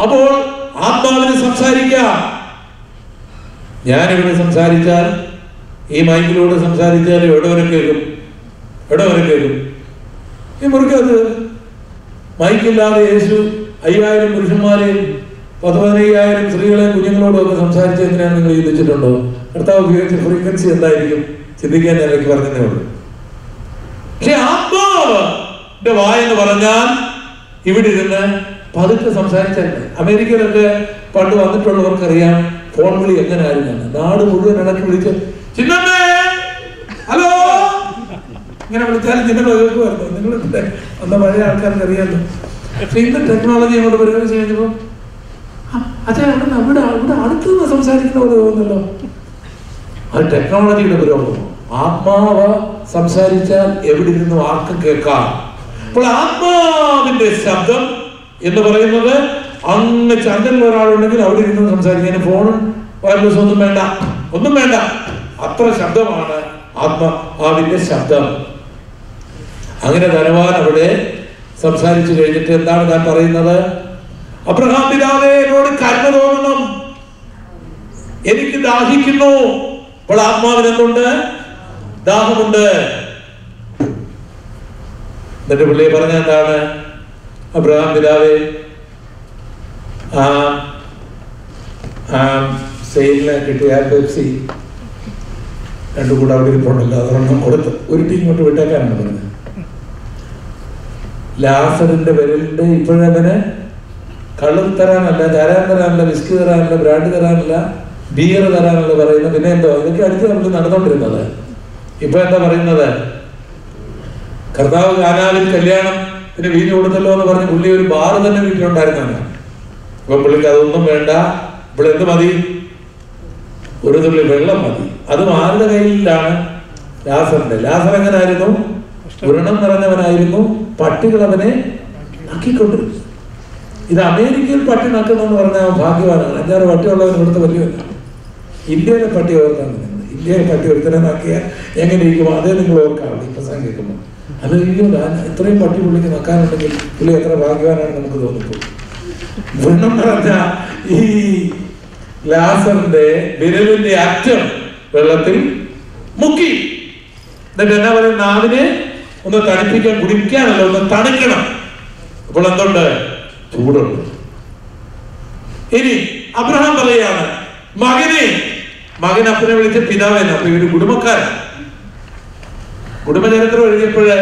അപ്പോൾ ആത്മാവിന് സംസാരിക്കാം. ഞാനിവിടെ സംസാരിച്ചാൽ, ഈ മൈക്കിലൂടെ സംസാരിച്ചാൽ എവിടെ വരെ കേൾക്കും? ഈ മുറിക്കകത്ത് മൈക്കില്ലാതെ യേശു 5000 പുരുഷന്മാരെയും 15,000 സ്ത്രീകളെയും കുഞ്ഞുങ്ങളോടും ഒക്കെ സംസാരിച്ച് എങ്ങനെയാണ് നിങ്ങൾ ചിന്തിച്ചിട്ടുണ്ടോ? കർത്താവ് ഉപയോഗിച്ച ഫ്രീക്വൻസി എന്തായിരിക്കും ചിന്തിക്കാൻ എനിക്ക് പറഞ്ഞതേ ഉള്ളൂ. പക്ഷെ ആത്മാവിന്റെ വായെന്ന് പറഞ്ഞാൽ ഇവിടെ ഇരുന്ന് പതുക്കെ സംസാരിച്ചല്ലേ. അമേരിക്കയിലൊക്കെ പണ്ട് വന്നിട്ടുള്ളവർക്കറിയാം ഫോൺ വിളി എങ്ങനെ ആയിരുന്നു. നാട് മുഴുവൻ ഇടയ്ക്ക് വിളിച്ച് ചിന്നമ്മേ ഹലോ ഇങ്ങനെ വിളിച്ചാലും ചിന്നമ്മ കേൾക്കുമായിരുന്നു. നിങ്ങൾ അന്ന് പഴയ ആൾക്കാർക്ക് അറിയാമല്ലോ. പക്ഷെ ഇന്ന് ടെക്നോളജി അങ്ങോട്ട് പരിഗണിച്ച് കഴിഞ്ഞപ്പോൾ അച്ഛാ ഇവിടെ അടുത്തുനിന്ന് സംസാരിക്കുന്ന പോലെ തോന്നുന്നല്ലോ. അത് ടെക്നോളജിയുടെ പുരോഗമനം. ആത്മാവ് സംസാരിച്ചാൽ എവിടെ ഇരുന്നും ആർക്കും കേൾക്കാം. അപ്പോൾ ആത്മാവിന്റെ ശബ്ദം എന്ന് പറയുന്നത് അങ്ങ് ചന്ദ്രനിൽ ഒരാളുണ്ടെങ്കിൽ അവിടെ ഇരുന്ന് സംസാരിക്കാൻ ഫോണും വയർലെസ് ഒന്നും വേണ്ട. അത്ര ശബ്ദമാണ് ആത്മാവിന്റെ ശബ്ദം. അങ്ങനെ ധനവാൻ അവിടെ സംസാരിച്ചു കഴിഞ്ഞിട്ട് എന്താണ് ഞാൻ പറയുന്നത്? അബ്രഹാം പിതാവേ, എന്നോട് കരുണ തോന്നണം, എനിക്ക് ദാഹിക്കുന്നു. അപ്പോൾ ആത്മാവിന് എന്തുണ്ട്? ദാഹമുണ്ട്. എന്നിട്ട് പുള്ളിയെ പറഞ്ഞ എന്താണ്? അബ്രഹാം പിതാവേ, സെയിലിന് കിട്ടിയ പെപ്സി 2 കൂടെ അവിടെ ഇരിപ്പുണ്ടല്ലോ, അതൊരെണ്ണം കൊടുത്ത് ഒരു ടീം കൊണ്ട് വിട്ടേക്കാനാണ് പറഞ്ഞത്. ലാസറിന്റെ വിരലിന്റെ ഇപ്പോഴവന് കള്ള് തരാനല്ല, ചാരാൻ തരാനല്ല, വിസ്കി തരാനല്ല, ബ്രാൻഡ് തരാനല്ല, ബിയർ തരാനല്ല പറയുന്നത്. പിന്നെ എന്തോ ഇതൊക്കെ അടുത്ത് നമ്മൾ നടന്നുകൊണ്ടിരുന്നത്. ഇപ്പൊ എന്താ പറയുന്നത്? കർത്താവ് കാനാവിൽ കല്യാണം പിന്നെ വീഞ്ഞു കൊടുത്തല്ലോ എന്ന് പറഞ്ഞ് പുള്ളി ഒരു ബാറ് തന്നെ വീട്ടിലുണ്ടായിരുന്നാണ്. അപ്പൊ പുള്ളിക്ക് അതൊന്നും വേണ്ട. ഇവിടെ എന്ത് മതി? ഒരു തുള്ളി വെള്ളം മതി. അതും ആരുടെ കയ്യിലാണ്? ലാസറിന്റെ. ലാസർ എങ്ങനായിരുന്നു? വ്രണം നിറഞ്ഞവനായിരുന്നു. പട്ടികൾ അവനെ നക്കിക്കൊണ്ടിരുന്നു. ഇത് അമേരിക്കയിൽ പട്ടി നക്കുന്നതെന്ന് പറഞ്ഞാൽ ഭാഗ്യവാനാണ്. 5-6 പട്ടിയുള്ളവന് ഇവിടുത്തെ വലിയവല്ല. ഇന്ത്യയിലെ പട്ടി ഓർക്കാൻ, ഇന്ത്യയിലെ പട്ടി ഒരുത്തനെ നക്കിയാൽ എങ്ങനെ ഇരിക്കുമോ അതേ നിങ്ങൾ ഓർക്കാറുണ്ട് ഈ പ്രസംഗം കേൾക്കുമ്പോൾ. അത് ഇത്രയും പട്ടി പുള്ളിക്ക് നക്കാനുണ്ടെങ്കിൽ പുള്ളി എത്ര ഭാഗ്യവാനാണ് നമുക്ക് തോന്നിപ്പോ. വ്രണം നിറഞ്ഞ ഈ ലാസറിന്റെ വിരലിന്റെ അറ്റം വെള്ളത്തിൽ മുക്കി. എന്നിട്ട് എന്നാ പറയുക? നാവിനെ ഒന്ന് തണുപ്പിക്കാൻ, കുടിക്കാനല്ല, ഒന്ന് തണുക്കണം. അപ്പോൾ എന്തുണ്ട്? ചൂടുണ്ട്. ഇനി അബ്രഹാം പറയാണ് മകൻ അപ്പനെ വിളിച്ച പിതാവേനെ. അപ്പൊ ഇവര് കുടുംബക്കാരാണ്. കുടുംബചരിത്രം എഴുതിയപ്പോഴ്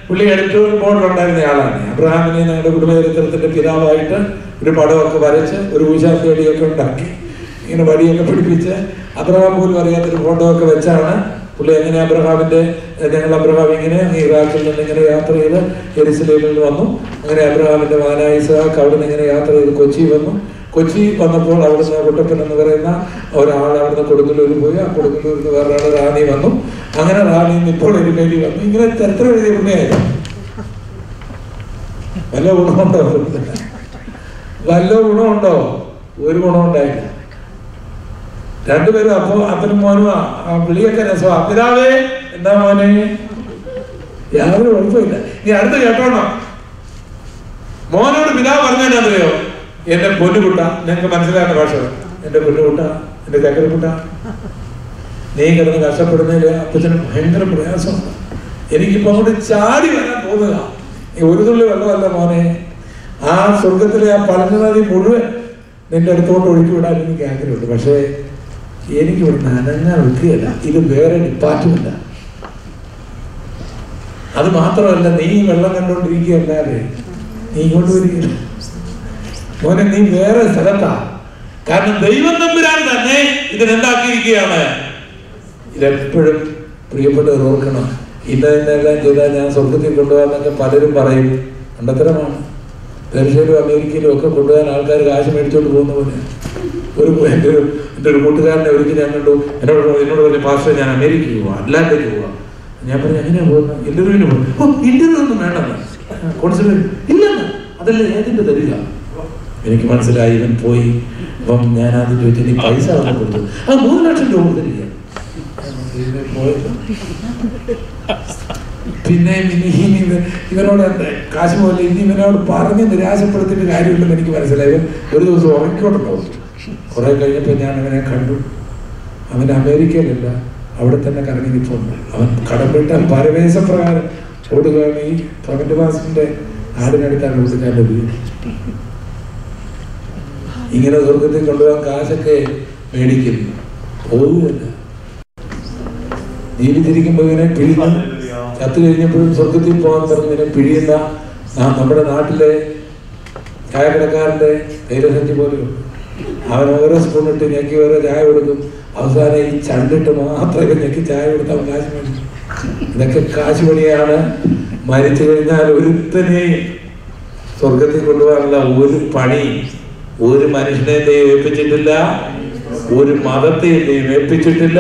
പുള്ളി എഡിറ്റോറിയൽ ബോർഡിലുണ്ടായിരുന്ന ആളാണ്. അബ്രഹാമിനെ ഞങ്ങളുടെ കുടുംബചരിത്രത്തിന്റെ പിതാവായിട്ട് ഒരു പടമൊക്കെ വരച്ച് ഒരു ഊശാത്തി വടിയൊക്കെ ഉണ്ടാക്കി ഇങ്ങനെ വടിയൊക്കെ പിടിപ്പിച്ച് അബ്രഹാം പോലും അറിയാത്തൊരു ഫോട്ടോ ഒക്കെ വെച്ചാണ് പുള്ളി എങ്ങനെ ഞങ്ങൾ അബ്രഹാം ഇങ്ങനെ ഇറാഖിൽ നിന്ന് ഇങ്ങനെ യാത്ര ചെയ്ത് യെരുശലേമിൽ വന്നു. അങ്ങനെ അബ്രഹാമിന്റെ മകനായ ഇസ്ഹാക്ക് അവിടെ നിന്ന് ഇങ്ങനെ യാത്ര ചെയ്ത് കൊച്ചി വന്നു. കൊച്ചി വന്നപ്പോൾ അവിടുന്ന് കുട്ടപ്പൻ എന്ന് പറയുന്ന ഒരാൾ അവിടുന്ന് കൊടുങ്ങല്ലൂർ പോയി. ആ കൊടുങ്ങല്ലൂരിൽ നിന്ന് വേറൊരാൾ റാണി വന്നു. അങ്ങനെ റാണി ഇപ്പോൾ ഒരു പേടി വന്നു. ഇങ്ങനെ ചരിത്രം എഴുതിയ പുണ്യായിരുന്നു. വല്ല ഗുണമുണ്ടോ? വല്ല ഗുണമുണ്ടോ? ഒരു ഗുണമുണ്ടായില്ല. രണ്ടുപേരും അപ്പോ അപ്പനും മോനും വിളിയൊക്കെ രസമാ. പിതാവേ എന്താ മോനെ? യാതൊരു കുഴപ്പമില്ല. ഇനി അടുത്ത് കേട്ടോണം. മോനോട് പിതാവ് പറഞ്ഞാലറിയോ? എന്റെ പൊന്നുകുട്ട, ഞങ്ങൾക്ക് മനസ്സിലാകുന്ന ഭാഷ, എന്റെ പൊന്നുകുട്ട, എന്റെ ചക്കരക്കുട്ട, നീ കിടന്ന് കഷ്ടപ്പെടുന്നതിൽ അപ്പച്ചന് ഭയങ്കര പ്രയാസമാണ്. എനിക്കിപ്പോ അങ്ങോട്ട് ചാടി വരാൻ തോന്നുക. ഒരു തുള്ളി വെള്ളമല്ല മോനെ, ആ സ്വർഗത്തിലെ ആ പളഞ്ഞ നദി മുഴുവൻ നിന്റെ അടുത്തോട്ട് ഒഴുക്കി വിടാൻ എനിക്ക് ആഗ്രഹമുണ്ട്. പക്ഷേ എനിക്ക് ഇവിടെ അനങ്ങാൻ ഒഴുക്കുകയല്ല. ഇത് വേറെ ഡിപ്പാർട്ട്മെന്റാ. അത് മാത്രമല്ല, നീ വെള്ളം കണ്ടോണ്ടിരിക്കുകയല്ലാതെ നീ ഇങ്ങോട്ട് വരികയില്ല മോനെ, നീ വേറെ സ്ഥലത്താ. കാരണം ദൈവം തമ്പുരാൻ തന്നെ ഇതിനെന്താക്കിയിരിക്കുകയാണ്. ഇതെപ്പോഴും പ്രിയപ്പെട്ടവർ ഓർക്കണം. ഇന്നെല്ലാം ചെയ്താൽ ഞാൻ സ്വർഗത്തിൽ കൊണ്ടുപോകാന്നൊക്കെ പലരും പറയും. കണ്ടത്തരമാണ്. പേർഷ്യയിലും അമേരിക്കയിലും ഒക്കെ കൊണ്ടുപോകാൻ ആൾക്കാർ കാശ് മേടിച്ചോണ്ട് പോകുന്ന പോലെ. എൻ്റെ ഒരു കൂട്ടുകാരനെ ഒരിക്കൽ ഞാൻ കണ്ടു. എന്നോട് പറഞ്ഞു, പാസ്റ്റർ ഞാൻ അമേരിക്കയ്ക്ക് പോവാം, അറ്റ്ലാന്റയ്ക്ക് പോവാം. ഞാൻ പറഞ്ഞു, എങ്ങനെയാണ് പോകുന്നത്? ഇന്റർവ്യൂവിന് പോകും. ഇന്റർവ്യൂ ഒന്നും വേണ്ടെന്ന് കോൺസിഡർ ഇല്ലെന്ന്. അതല്ല ഏതിന്റെ തരിക. എനിക്ക് മനസ്സിലായി ഇവൻ പോയി. അപ്പം ഞാൻ ആദ്യം ചോദിച്ചു, നീ പൈസ വന്ന് കൊടുത്തു? 3 ലക്ഷം രൂപ തരിക. പിന്നെ ഇവനോട് കാശ് പോലെ ഇനി ഇവനോട് പറഞ്ഞ് നിരാശപ്പെടുത്തിയിട്ട് കാര്യമില്ലെന്ന് എനിക്ക് മനസ്സിലായി. ഇവൻ ഒരു ദിവസം ഉറങ്ങിക്കോട്ടുണ്ടാവും. കുറെ കഴിഞ്ഞപ്പോൾ ഞാൻ അവനെ കണ്ടു. അവൻ അമേരിക്കയിലല്ല, അവിടെ തന്നെ കറങ്ങി നിൽപ്പുണ്ട്. അവൻ കടംപെട്ട പരവേശപ്രകാരം ഓടുകയാണ്. ഈ പ്രവന്റ് മാസിന്റെ നാടിനടുത്താണ് കൊടുക്കാൻ്റെ വീട്. ഇങ്ങനെ സ്വർഗത്തിൽ കൊണ്ടുപോകാൻ കാശൊക്കെ മേടിക്കുന്നു, പോവുകയല്ല. ജീവിച്ചിരിക്കുമ്പോൾ ഇങ്ങനെ പിഴിഞ്ഞ്, ചത്തു കഴിഞ്ഞപ്പോഴും സ്വർഗത്തിൽ പോകാൻ പറഞ്ഞ് ഇങ്ങനെ പിഴിയുന്ന നമ്മുടെ നാട്ടിലെ ചായക്കടക്കാരൻ്റെ തൈലസഞ്ചി പോലെയുണ്ട്. അവൻ ഓരോ സ്പൂണിട്ട് ഞെക്കി ഓരോ ചായ കൊടുക്കും. അവസാനം ഈ ചണ്ടിട്ട് മാത്രമേ ഞെക്കി ചായ കൊടുത്ത് അവൻ കാശ് മേടിക്കും. ഇതൊക്കെ കാശ് പണിയാണ്. മരിച്ചു കഴിഞ്ഞാൽ ഒരുത്തനെയും സ്വർഗത്തിൽ കൊണ്ടുപോകാനുള്ള ഒരു പണി ഒരു മനുഷ്യനെ ഏൽപ്പിച്ചിട്ടില്ല, ഒരു മതത്തെ ഏൽപ്പിച്ചിട്ടില്ല.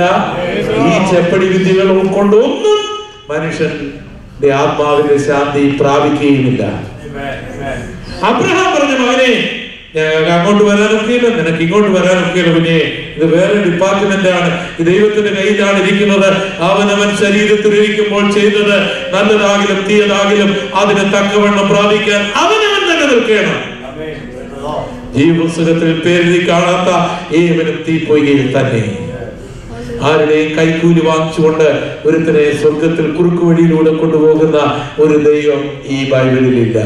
ഈ ചെപ്പടി വിദ്യകൾ ഉൾക്കൊണ്ടൊന്നും മനുഷ്യന്റെ ആത്മാവിന്റെ ശാന്തി പ്രാപിക്കുകയുമില്ല. അബ്രഹാം പറഞ്ഞ മകനെ, ഞങ്ങൾക്ക് അങ്ങോട്ട് വരാനൊക്കെയില്ല, നിനക്ക് ഇങ്ങോട്ട് വരാനൊക്കെയില്ല. പിന്നെ ഇത് വേറെ ഡിപ്പാർട്ട്മെന്റ് ആണ്, ഇത് ദൈവത്തിന്റെ കയ്യിലാണ് ഇരിക്കുന്നത്. അവനവൻ ശരീരത്തിൽ ഇരിക്കുമ്പോൾ ചെയ്തത് നല്ലതാകിലും തീയതാകിലും അതിന് തക്കവണ്ണം പ്രാപിക്കാൻ അവനവൻ തന്നെ നിൽക്കണം. ജീവപുസ്തകത്തിൽ പേരെഴുതി കാണാത്ത ഏവനും തീപ്പൊയ്കയിൽ തന്നെ. ആരുടെയും കൈക്കൂലി വാങ്ങിച്ചുകൊണ്ട് ഒരുത്തനെ സ്വർഗത്തിൽ കുറുക്കു വഴിയിലൂടെ കൊണ്ടുപോകുന്ന ഒരു ദൈവം ഈ ബൈബിളിലില്ല.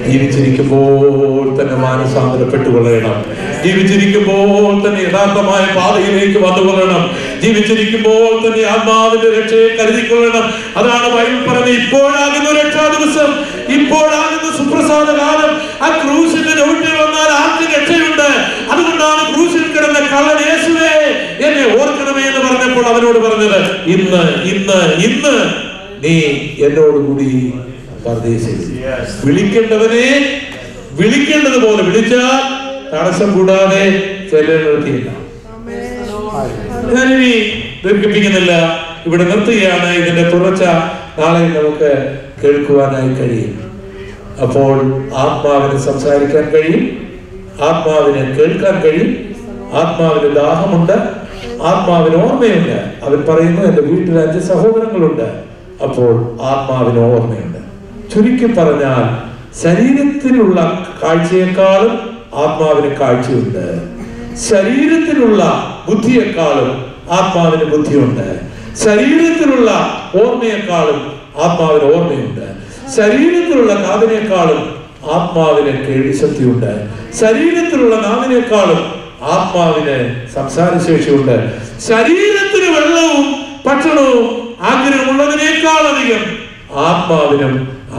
ജീവിച്ചിരിക്കുമ്പോൾ തന്നെ മാനസാന്തരപ്പെട്ടുകൊള്ളണം. ജീവിച്ചിരിക്കുമ്പോൾ തന്നെ യഥാർത്ഥമായ പാതയിലേക്ക് വന്നുകൊള്ളണം. ജീവിച്ചിരിക്കുമ്പോൾ തന്നെ ആത്മാവിന്റെ രക്ഷയെ കരുതിക്കൊള്ളണം. അതാണ് ബൈബിൾ പറഞ്ഞത്, ഇപ്പോഴാകുന്ന രക്ഷാ ദിവസം, ഇപ്പോഴാകുന്ന സുപ്രസാദ കാലം. ആ ക്രൂശിന്റെ ചുവട്ടിൽ വന്നാൽ ആർക്ക് രക്ഷയുണ്ട്? അതുകൊണ്ടാണ് ക്രൂശിൽ കിടന്ന കള്ളൻ യേശുവേ എന്നെ ഓർക്കണമേ എന്ന് പറഞ്ഞപ്പോൾ അവനോട് പറഞ്ഞത്, ഇന്ന് ഇന്ന് ഇന്ന് നീ എന്നോടുകൂടി പരദേശിൽ. വിളിക്കേണ്ടവനെ വിളിക്കേണ്ടതുപോലെ വിളിച്ചാൽ തടസ്സം കൂടാതെ ചെല്ലുന്നില്ല. ഞാനിനി ദീർഘിപ്പിക്കുന്നില്ല, ഇവിടെ നിർത്തുകയാണ്. ഇതിന്റെ തുടർച്ച നാളെ നമുക്ക് കേൾക്കുവാനായി കഴിയും. അപ്പോൾ ആത്മാവിന് സംസാരിക്കാൻ കഴിയും, ആത്മാവിനെ കേൾക്കാൻ കഴിയും, ആത്മാവിന് ദാഹമുണ്ട്, ആത്മാവിന് ഓർമ്മയുണ്ട്. അവൻ പറയുന്നു, എന്റെ വീട്ടിൽ 5 സഹോദരങ്ങളുണ്ട്. അപ്പോൾ ആത്മാവിന് ഓർമ്മയുണ്ട്. ചുരുക്കി പറഞ്ഞാൽ ശരീരത്തിലുള്ള കാഴ്ചയെക്കാളും ആത്മാവിന് കാഴ്ചയുണ്ട്. ശരീരത്തിലുള്ള ബുദ്ധിയെക്കാളും ആത്മാവിന് ബുദ്ധിയുണ്ട്. ശരീരത്തിലുള്ള ഓർമ്മയെക്കാളും ആത്മാവിന് ഓർമ്മയുണ്ട്. ശരീരത്തിലുള്ള കാതിനേക്കാളും ആത്മാവിന് കേൾവിശക്തിയുണ്ട്. ശരീരത്തിലുള്ള നാവിനേക്കാളും ആത്മാവിന് സംസാരശേഷിയുണ്ട്. ശരീരത്തിന് വെള്ളവും ഭക്ഷണവും ആഗ്രഹമുള്ളതിനേക്കാളധികം ആത്മാവിനും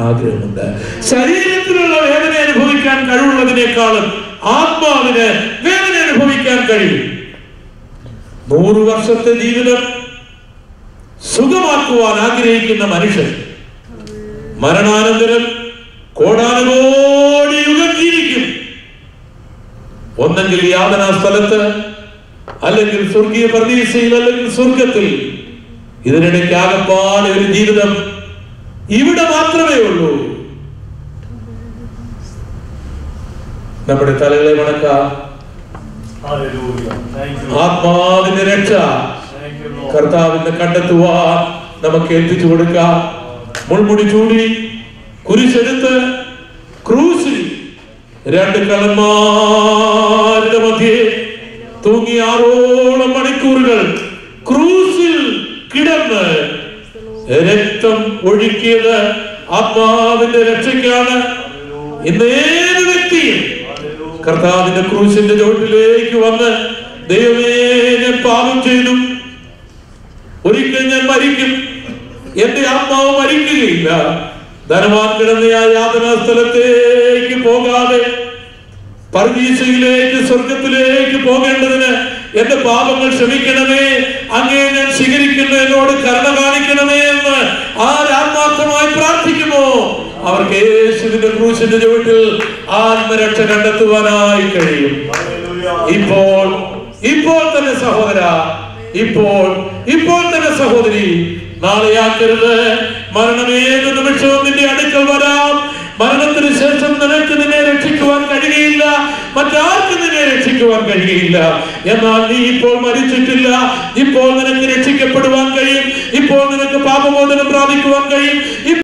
ആഗ്രഹമുണ്ട്. ശരീരത്തിലുള്ള വേദന അനുഭവിക്കാൻ കഴിവുള്ളതിനേക്കാളും ആത്മാവിന് വേദന അനുഭവിക്കാൻ കഴിയും. 100 വർഷത്തെ ജീവിതം സുഖമാക്കുവാൻ ആഗ്രഹിക്കുന്ന മനുഷ്യൻ മരണാനന്തരം കോടാനുകോടി യുഗം ജീവിക്കും. ഒന്നെങ്കിൽ യാതനാ സ്ഥലത്ത്, അല്ലെങ്കിൽ സ്വർഗീയ പരദീസയിൽ, അല്ലെങ്കിൽ സ്വർഗത്തിൽ. ഇതിനിടയ്ക്ക് ആകപ്പാടെ ഒരു ജീവിതം ഇവിടെ മാത്രമേ ഉള്ളൂ. നമ്മുടെ തലകളെ വണക്കാം. ആത്മാവിന്റെ രക്ഷ കർത്താവിനെ കണ്ടെത്തുവാൻ നമുക്ക് ഏൽപ്പിച്ചു കൊടുക്കാം. മുൾമുടി ചൂടി കുരിശെടുത്ത് ക്രൂശിൽ 2 കള്ളന്മാരുടെ മധ്യേ തൂങ്ങി 6ഓളം മണിക്കൂറുകൾ ക്രൂശിൽ കിടന്ന് രക്തം ഒഴുക്കിയത് ആത്മാവിന്റെ രക്ഷയ്ക്കാണ്. ഇന്ന് ഏത് വ്യക്തിയും കർത്താവിന്റെ ക്രൂശിന്റെ ചുവട്ടിലേക്ക് വന്ന്, ദൈവമേ ഞാൻ പാപം ചെയ്തു, ഒരിക്കൽ ഞാൻ മരിക്കും, എന്റെ ആത്മാവ് മരിക്കുകയില്ല, ധനവാൻ കിടന്ന ആ യാതനാ സ്ഥലത്തേക്ക് പോകാതെ പരദീസയിലേക്ക്, സ്വർഗത്തിലേക്ക് പോകേണ്ടതിന് എന്റെ പാപങ്ങൾ ക്ഷമിക്കണമേ, അങ്ങേ ഞാൻ സ്വീകരിക്കുന്നു, എന്നോട് കരുണ കാണിക്കണമേ എന്ന് ആത്മാർത്ഥമായി പ്രാർത്ഥിക്കുമോ അവർക്ക് യേശുവിന്റെ ക്രൂശിന്റെ ചുവട്ടിൽ ആത്മരക്ഷ കണ്ടെത്തുവാനായി കഴിയും. ഇപ്പോൾ തന്നെ സഹോദര, ഇപ്പോൾ തന്നെ സഹോദരി, നാളെയാക്കരുത്. മരണമേത് നിമിഷവും നിന്റെ അടുക്കൽ വരാം. മരണത്തിന് ശേഷം നിനക്ക് നിന്നെ രക്ഷിക്കുവാൻ കഴിയില്ല. മറ്റാർക്കും നിന്നെ രക്ഷിക്കുവാൻ കഴിയില്ല. എന്നാൽ നീ ഇപ്പോൾ മരിച്ചിട്ടില്ല. ഇപ്പോൾ നിനക്ക് രക്ഷിക്കപ്പെടുവാൻ കഴിയും. ഇപ്പോൾ നിനക്ക് പാപമോചനം പ്രാപിക്കുവാൻ കഴിയും.